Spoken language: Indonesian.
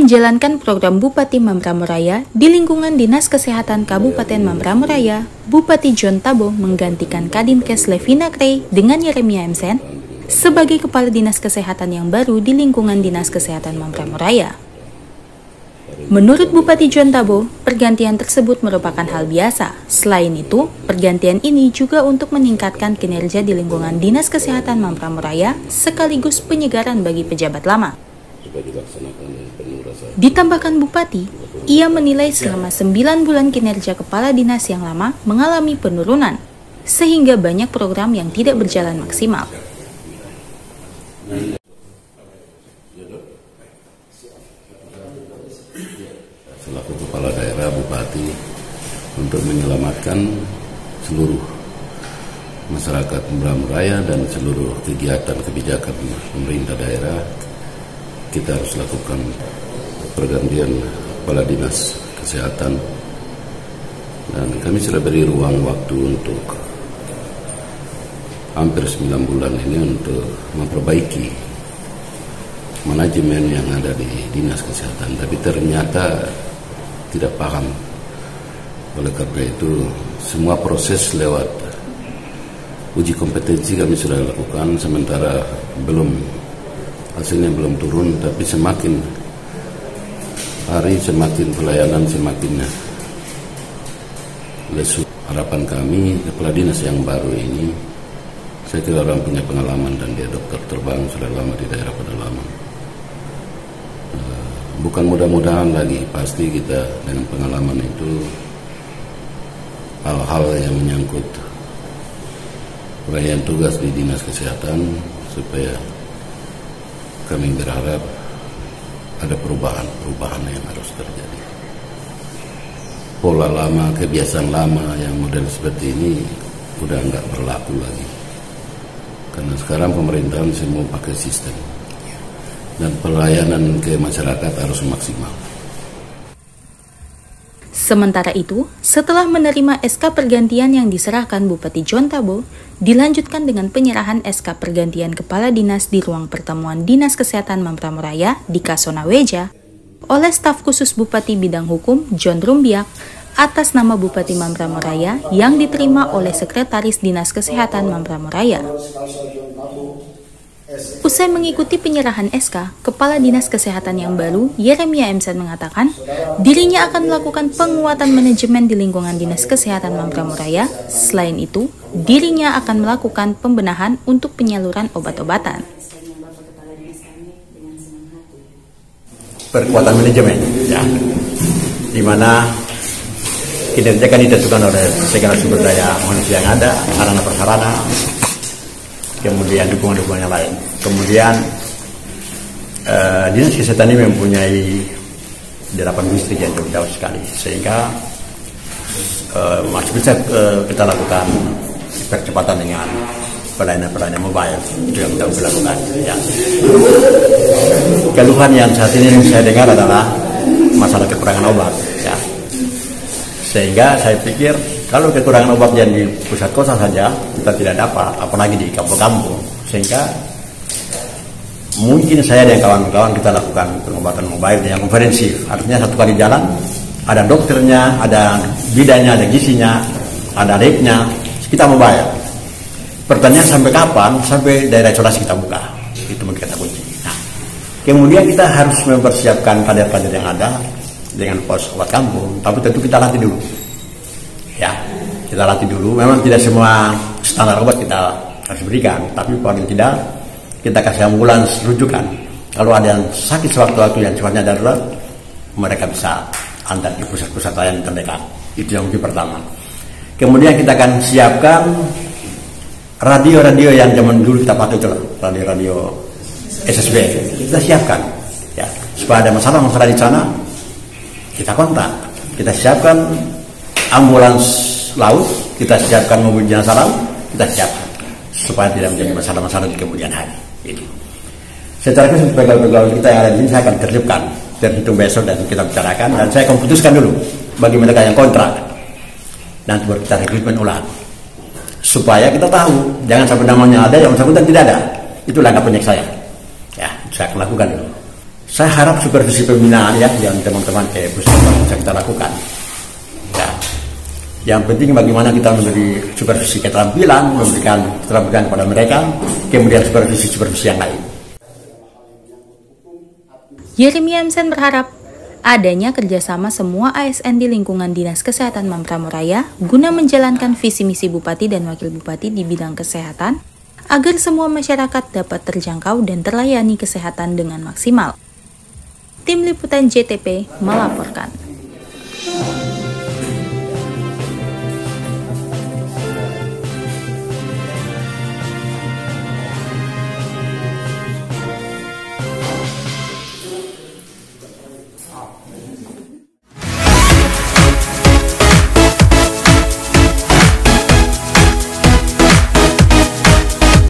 menjalankan program Bupati Mambramo Raya di lingkungan Dinas Kesehatan Kabupaten Mambramo Raya, Bupati John Tabo menggantikan Kadinkes Levina Krey dengan Yeremia Emsen sebagai Kepala Dinas Kesehatan yang baru di lingkungan Dinas Kesehatan Mambramo Raya. Menurut Bupati John Tabo, pergantian tersebut merupakan hal biasa. Selain itu, pergantian ini juga untuk meningkatkan kinerja di lingkungan Dinas Kesehatan Mambramo Raya sekaligus penyegaran bagi pejabat lama. Ditambahkan Bupati, ia menilai selama 9 bulan kinerja Kepala Dinas yang lama mengalami penurunan, sehingga banyak program yang tidak berjalan maksimal. Selaku Kepala Daerah Bupati untuk menyelamatkan seluruh masyarakat Mambramo Raya dan seluruh kegiatan kebijakan pemerintah daerah, kita harus lakukan pergantian Kepala Dinas Kesehatan, dan kami sudah beri ruang waktu untuk hampir 9 bulan ini untuk memperbaiki manajemen yang ada di Dinas Kesehatan, tapi ternyata tidak paham. Oleh karena itu, semua proses lewat uji kompetensi kami sudah lakukan, sementara hasilnya belum turun, tapi semakin hari semakin pelayanan semakin lesu. Harapan kami Kepala Dinas yang baru ini, saya kira orang punya pengalaman dan dia dokter terbang sudah lama di daerah pedalaman. Bukan mudah-mudahan lagi, pasti kita dengan pengalaman itu hal-hal yang menyangkut uraian tugas di Dinas Kesehatan, supaya kami berharap ada perubahan yang harus terjadi. Pola lama, kebiasaan lama yang model seperti ini udah nggak berlaku lagi. Karena sekarang pemerintahan semua pakai sistem, dan pelayanan ke masyarakat harus maksimal. Sementara itu, setelah menerima SK pergantian yang diserahkan Bupati John Tabo, dilanjutkan dengan penyerahan SK pergantian Kepala Dinas di ruang pertemuan Dinas Kesehatan Mambramo Raya di Kasona Weja oleh staf khusus Bupati Bidang Hukum John Rumbiak atas nama Bupati Mambramo Raya yang diterima oleh Sekretaris Dinas Kesehatan Mambramo Raya. Usai mengikuti penyerahan SK, Kepala Dinas Kesehatan yang baru, Yeremia Emsen mengatakan, dirinya akan melakukan penguatan manajemen di lingkungan Dinas Kesehatan Mambramo Raya. Selain itu, dirinya akan melakukan pembenahan untuk penyaluran obat-obatan. Perkuatan manajemen, ya, di mana kinerja kan ditentukan oleh segala sumber daya manusia yang ada, sarana prasarana, kemudian dukungan-dukungan yang lain. Kemudian Dinas Kesehatan ini mempunyai 8 distrik yang cukup jauh sekali, sehingga masih bisa kita lakukan percepatan dengan pelayanan mobile. Itu yang kita lakukan, ya. Keluhan yang saat ini saya dengar adalah masalah kekurangan obat, ya. Sehingga saya pikir kalau kekurangan obat yang di pusat kota saja kita tidak dapat, apalagi di kampung-kampung, sehingga mungkin saya dan kawan-kawan kita lakukan pengobatan mobile yang komprehensif. Artinya satu kali jalan ada dokternya, ada bidannya, ada gizinya, ada labnya, kita mobile. Pertanyaan sampai kapan? Sampai daerah isolasi kita buka. Itu mungkin kata kunci. Nah, kemudian kita harus mempersiapkan kader-kader yang ada dengan pos obat kampung, tapi tentu kita latih dulu. Ya, kita latih dulu. Memang tidak semua standar obat kita harus berikan, tapi paling tidak kita kasih ambulans rujukan. Kalau ada yang sakit sewaktu-waktu yang sifatnya darurat, mereka bisa antar di pusat-pusat layanan terdekat. Itu yang mungkin pertama. Kemudian kita akan siapkan radio-radio yang zaman dulu kita pakai, itu radio-radio SSB. Kita siapkan, ya, supaya ada masalah-masalah di sana kita kontak. Kita siapkan ambulans laut, kita siapkan mobil jenazah laut, kita siapkan supaya tidak menjadi masalah-masalah di kemudian hari. Ini. Secara khusus pegawai-pegawai kita yang ada di sini saya akan tertibkan, terhitung besok dan kita bicarakan, dan saya akan putuskan dulu bagi mereka yang kontrak, dan baru kita rekrutmen ulang supaya kita tahu, jangan sampai namanya ada yang bersangkutan tidak ada. Itu langkah penyek saya. Ya, saya akan lakukan dulu. Saya harap supervisi pembinaan ya yang teman-teman puskesmas bisa kita lakukan. Ya. Yang penting bagaimana kita memberi supervisi keterampilan, memberikan keterampilan kepada mereka, kemudian supervisi yang lain. Yeremia MC berharap adanya kerjasama semua ASN di lingkungan Dinas Kesehatan Mamberamo-Raya guna menjalankan visi misi Bupati dan Wakil Bupati di bidang kesehatan agar semua masyarakat dapat terjangkau dan terlayani kesehatan dengan maksimal. Tim Liputan JTP melaporkan.